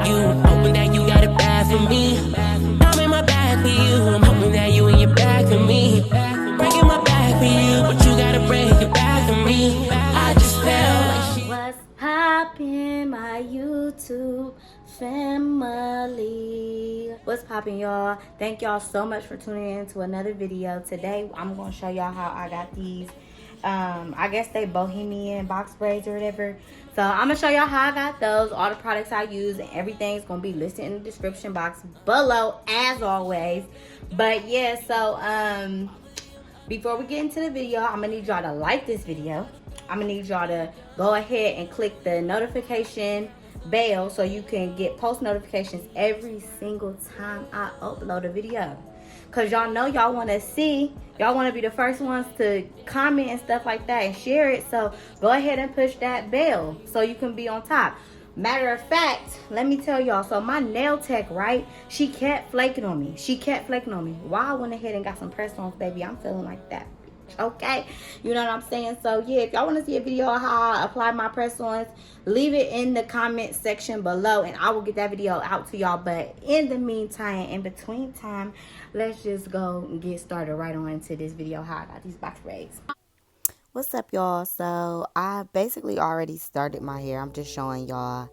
you. Hoping that you got it bad for me. I'm in my bag for you. I'm hoping that you in your bag for me. Breaking my back for you, but you gotta break it back for me. I just felt like she. What's poppin', my YouTube family? What's poppin', y'all? Thank y'all so much for tuning in to another video. Today I'm gonna show y'all how I got these I guess they Bohemian box braids or whatever. So I'm gonna show y'all how I got those, all the products I use, and everything's gonna be listed in the description box below as always. But yeah, so before we get into the video, I'm gonna need y'all to like this video. I'm gonna need y'all to go ahead and click the notification bell so you can get post notifications every single time I upload a video. Cause y'all know y'all wanna see, y'all wanna be the first ones to comment and stuff like that and share it. So go ahead and push that bell so you can be on top. Matter of fact, let me tell y'all, so my nail tech, right, she kept flaking on me. Why I went ahead and got some press-ons, baby. I'm feeling like that. Okay, you know what I'm saying? So yeah, if y'all want to see a video of how I apply my press-ons, leave it in the comment section below and I will get that video out to y'all. But in the meantime, in between time, let's just go and get started right on into this video how I got these box braids. What's up, y'all? So I basically already started my hair. I'm just showing y'all,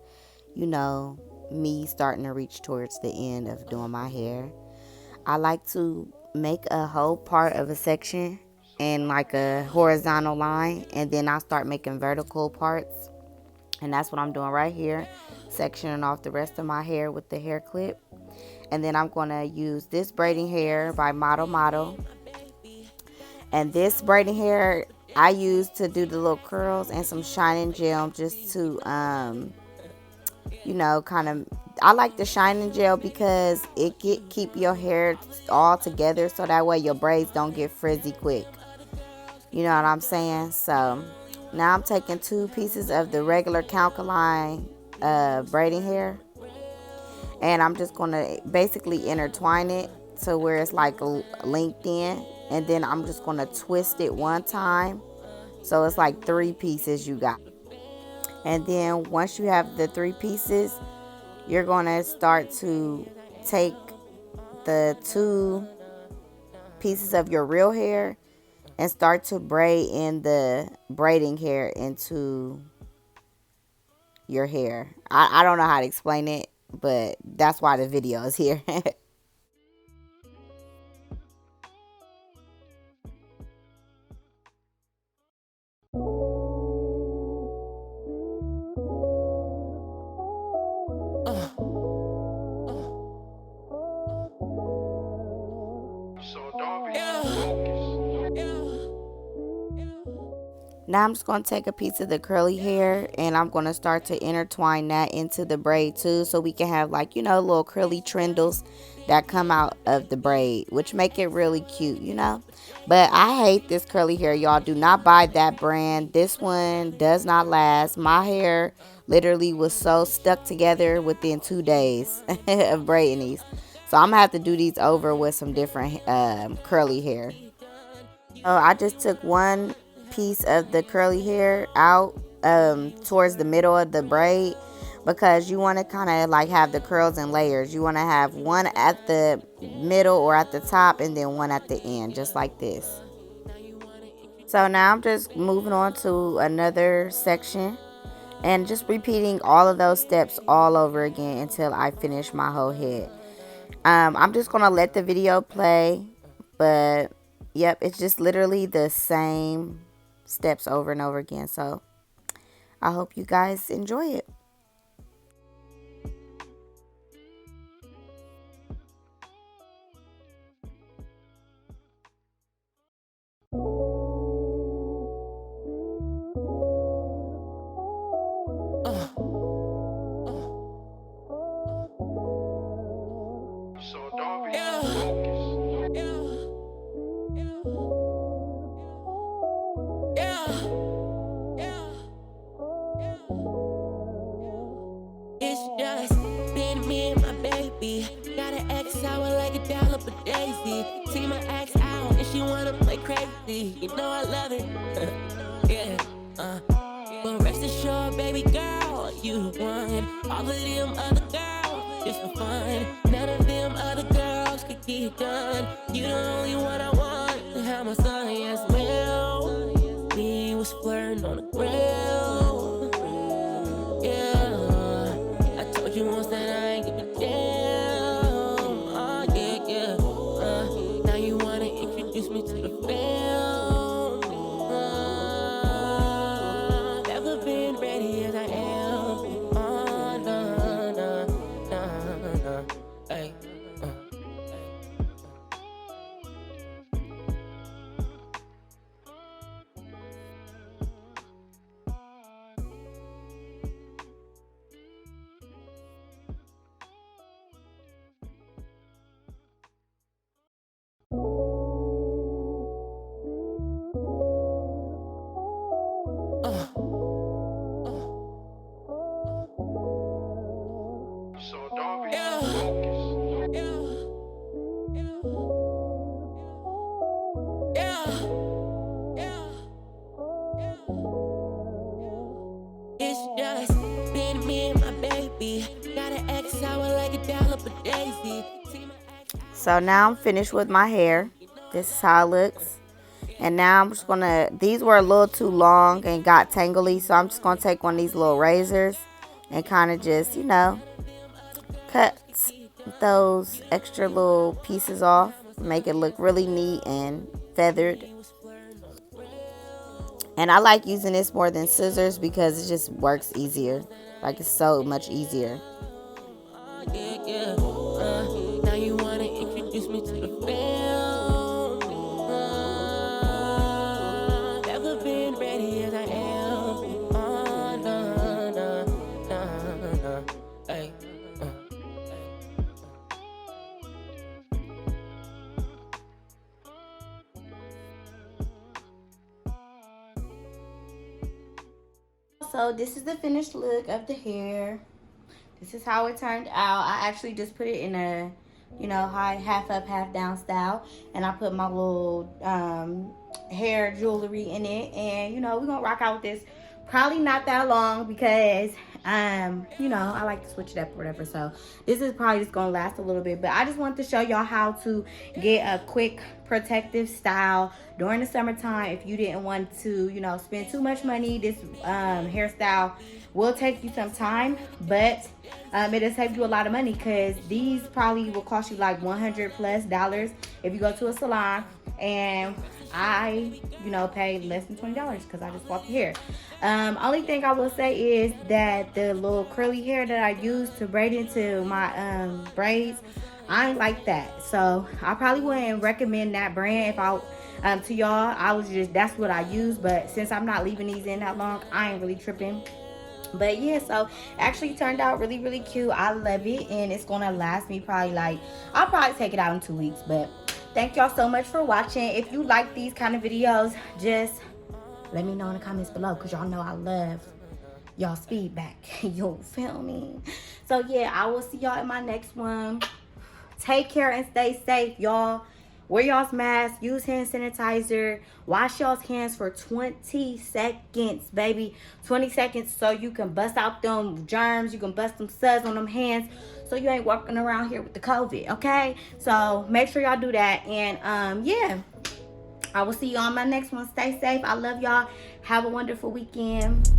you know, me starting to reach towards the end of doing my hair. I like to make a whole part of a section and like a horizontal line, and then I start making vertical parts, and that's what I'm doing right here, sectioning off the rest of my hair with the hair clip. And then I'm going to use this braiding hair by Model, and this braiding hair I use to do the little curls, and some shining gel just to you know, kind of, I like the shining gel because it keep your hair all together so that way your braids don't get frizzy quick. You know what I'm saying? So now I'm taking 2 pieces of the regular Calcaline braiding hair, and I'm just going to basically intertwine it to where it's like linked in, and then I'm just going to twist it one time so it's like 3 pieces you got. And then once you have the 3 pieces, you're going to start to take the 2 pieces of your real hair and start to braid in the braiding hair into your hair. I don't know how to explain it, but that's why the video is here. Now I'm just going to take a piece of the curly hair and I'm going to start to intertwine that into the braid too, so we can have, like, you know, little curly trindles that come out of the braid, which make it really cute, you know. But I hate this curly hair, y'all. Do not buy that brand. This one does not last. My hair literally was so stuck together within 2 days of braiding these. So I'm going to have to do these over with some different curly hair. So I just took 1 piece of the curly hair out towards the middle of the braid, because you want to kind of like have the curls in layers. You want to have one at the middle or at the top, and then one at the end, just like this. So now I'm just moving on to another section and just repeating all of those steps all over again until I finish my whole head. I'm just gonna let the video play, but yep, it's just literally the same steps over and over again. So I hope you guys enjoy it. It's just been me and my baby. Got an ex sour like a dollop of Daisy. See my ex out and she wanna play crazy. You know I love it. Yeah. But rest assured, baby girl, you the one. All of them other girls just for fun. None of them other girls could get it done. You the only one I want to have my son as well. We was flirting on the grill. Yeah, I told you once that I ain't give a damn. Oh yeah, yeah. Now you wanna introduce me to the film. Never been ready as I am. Oh no, no, no, no. Hey. So don't be Yeah. It's just been me and my baby. Got an ex sour like a dollop of daisy. So now I'm finished with my hair. This is how it looks. And now I'm just gonna, these were a little too long and got tangly, so I'm just gonna take one of these little razors and kind of just, you know, cut those extra little pieces off, make it look really neat and feathered. And I like using this more than scissors because it just works easier. Like, it's so much easier. Now you wanna introduce me to the film. Never been ready as I am. Oh no, no, no, no. Hey. So this is the finished look of the hair. This is how it turned out. I actually just put it in a, you know, high half up, half down style. And I put my little hair jewelry in it. And, you know, we're going to rock out with this. Probably not that long because, you know, I like to switch it up or whatever. So this is probably just going to last a little bit. But I just wanted to show y'all how to get a quick protective style during the summertime. If you didn't want to, you know, spend too much money, this hairstyle will take you some time, but it'll save you a lot of money because these probably will cost you like $100+ if you go to a salon. And I, you know, paid less than $20 because I just bought the hair. Only thing I will say is that the little curly hair that I use to braid into my braids, I ain't like that. So I probably wouldn't recommend that brand if I to y'all. I was just, that's what I use. But since I'm not leaving these in that long, I ain't really tripping. But yeah, so actually turned out really, really cute. I love it, and it's gonna last me probably like, I'll probably take it out in 2 weeks. But thank y'all so much for watching. If you like these kind of videos, just let me know in the comments below, because y'all know I love y'all's feedback. You feel me? So yeah, I will see y'all in my next one. Take care and stay safe, y'all. Wear y'all's mask, use hand sanitizer, wash y'all's hands for 20 seconds, baby. 20 seconds so you can bust out them germs, you can bust them suds on them hands, so you ain't walking around here with the COVID, okay? So make sure y'all do that. And yeah, I will see you on my next one. Stay safe. I love y'all. Have a wonderful weekend.